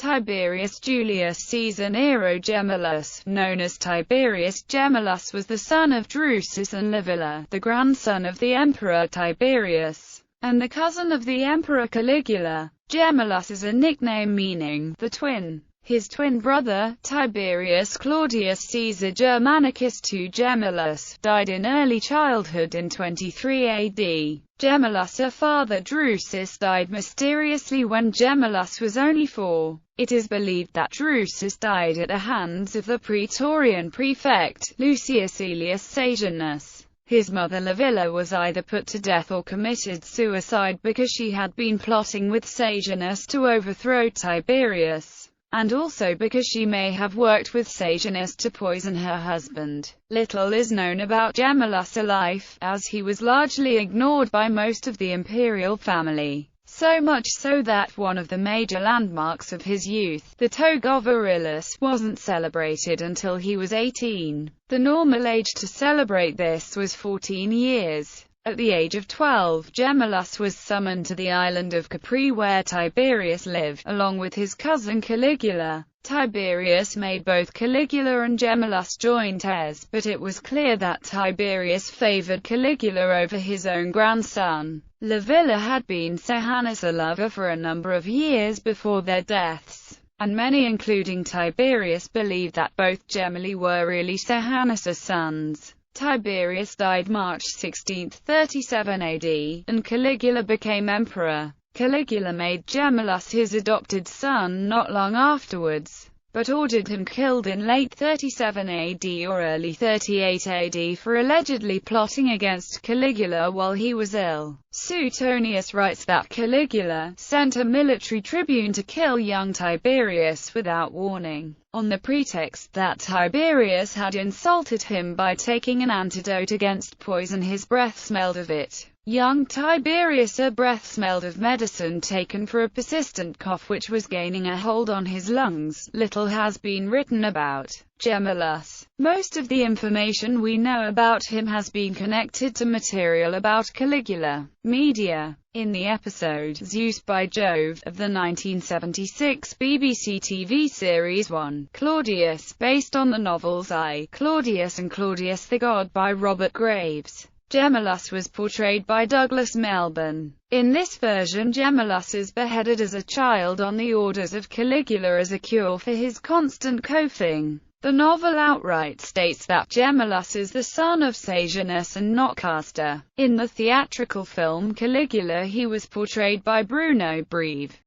Tiberius Julius Caesar Nero Gemellus, known as Tiberius Gemellus, was the son of Drusus and Livilla, the grandson of the Emperor Tiberius, and the cousin of the Emperor Caligula. Gemellus is a nickname meaning the twin. His twin brother, Tiberius Claudius Caesar Germanicus II Gemellus, died in early childhood in 23 AD. Gemellus' father Drusus died mysteriously when Gemellus was only 4. It is believed that Drusus died at the hands of the Praetorian prefect, Lucius Aelius Sejanus. His mother Livilla was either put to death or committed suicide because she had been plotting with Sejanus to overthrow Tiberius, and also because she may have worked with Sejanus to poison her husband. Little is known about Gemellus' life, as he was largely ignored by most of the imperial family. So much so that one of the major landmarks of his youth, the Toga Virilis, wasn't celebrated until he was 18. The normal age to celebrate this was 14 years. At the age of 12, Gemellus was summoned to the island of Capri where Tiberius lived, along with his cousin Caligula. Tiberius made both Caligula and Gemellus jointes, but it was clear that Tiberius favored Caligula over his own grandson. Livilla had been Sejanus' lover for a number of years before their deaths, and many including Tiberius believed that both Gemelli were really Sejanus' sons. Tiberius died March 16, 37 AD, and Caligula became emperor. Caligula made Gemellus his adopted son not long afterwards, but ordered him killed in late 37 AD or early 38 AD for allegedly plotting against Caligula while he was ill. Suetonius writes that Caligula sent a military tribune to kill young Tiberius without warning, on the pretext that Tiberius had insulted him by taking an antidote against poison. His breath smelled of it. Young Tiberius' breath smelled of medicine taken for a persistent cough which was gaining a hold on his lungs. Little has been written about Gemellus. Most of the information we know about him has been connected to material about Caligula. Media. In the episode Zeus by Jove of the 1976 BBC TV series 1, Claudius, based on the novels I, Claudius and Claudius the God by Robert Graves, Gemellus was portrayed by Douglas Melbourne. In this version, Gemellus is beheaded as a child on the orders of Caligula as a cure for his constant coughing. The novel outright states that Gemellus is the son of Sejanus and not Castor. In the theatrical film Caligula he was portrayed by Bruno Breve.